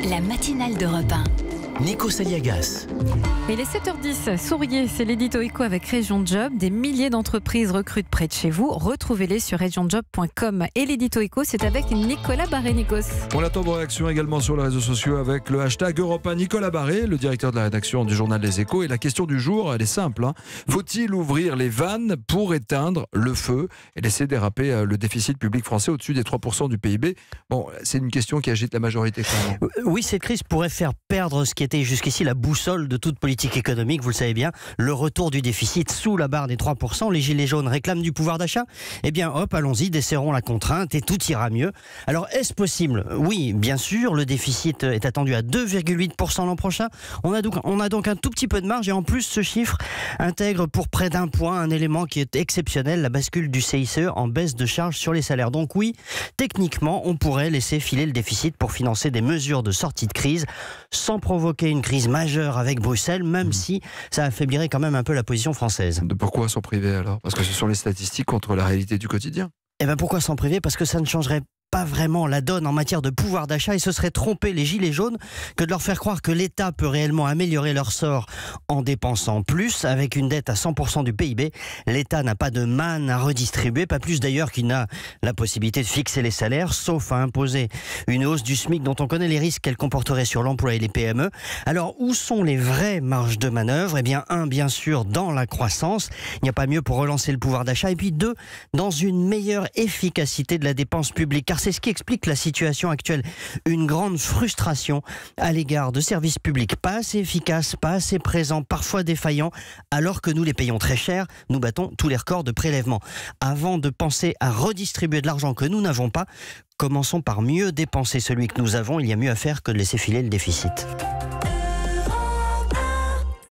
La matinale d'Europe 1. Nico Saliagas. Il est 7h10, souriez, c'est l'édito éco avec Région Job. Des milliers d'entreprises recrutent près de chez vous. Retrouvez-les sur regionjob.com. Et l'édito éco, c'est avec Nicolas Barré-Nikos. On attend vos réactions également sur les réseaux sociaux avec le hashtag Europe 1 Nicolas Barré, le directeur de la rédaction du journal Les Échos. Et la question du jour, elle est simple. Faut-il ouvrir les vannes pour éteindre le feu et laisser déraper le déficit public français au-dessus des 3% du PIB? Bon, c'est une question qui agite la majorité. Oui, cette crise pourrait faire perdre ce qui était jusqu'ici la boussole de toute politique économique, vous le savez bien, le retour du déficit sous la barre des 3%. Les gilets jaunes réclament du pouvoir d'achat. Eh bien, hop, allons-y, desserrons la contrainte et tout ira mieux. Alors, est-ce possible? Oui, bien sûr, le déficit est attendu à 2,8% l'an prochain. On a donc un tout petit peu de marge et en plus, ce chiffre intègre pour près d'un point un élément qui est exceptionnel, la bascule du CICE en baisse de charges sur les salaires. Donc oui, techniquement, on pourrait laisser filer le déficit pour financer des mesures de sortie de crise sans provoquer une crise majeure avec Bruxelles, même si ça affaiblirait quand même un peu la position française. Pourquoi s'en priver alors? Parce que ce sont les statistiques contre la réalité du quotidien. Eh bien pourquoi s'en priver? Parce que ça ne changerait pas vraiment la donne en matière de pouvoir d'achat et ce serait tromper les gilets jaunes que de leur faire croire que l'État peut réellement améliorer leur sort en dépensant plus. Avec une dette à 100% du PIB, l'État n'a pas de manne à redistribuer, pas plus d'ailleurs qu'il n'a la possibilité de fixer les salaires, sauf à imposer une hausse du SMIC dont on connaît les risques qu'elle comporterait sur l'emploi et les PME. Alors où sont les vraies marges de manœuvre? Eh bien, bien sûr, dans la croissance. Il n'y a pas mieux pour relancer le pouvoir d'achat. Et puis 2, dans une meilleure efficacité de la dépense publique. Car c'est ce qui explique la situation actuelle. Une grande frustration à l'égard de services publics pas assez efficaces, pas assez présents, parfois défaillants, alors que nous les payons très cher, nous battons tous les records de prélèvement. Avant de penser à redistribuer de l'argent que nous n'avons pas, commençons par mieux dépenser celui que nous avons. Il y a mieux à faire que de laisser filer le déficit.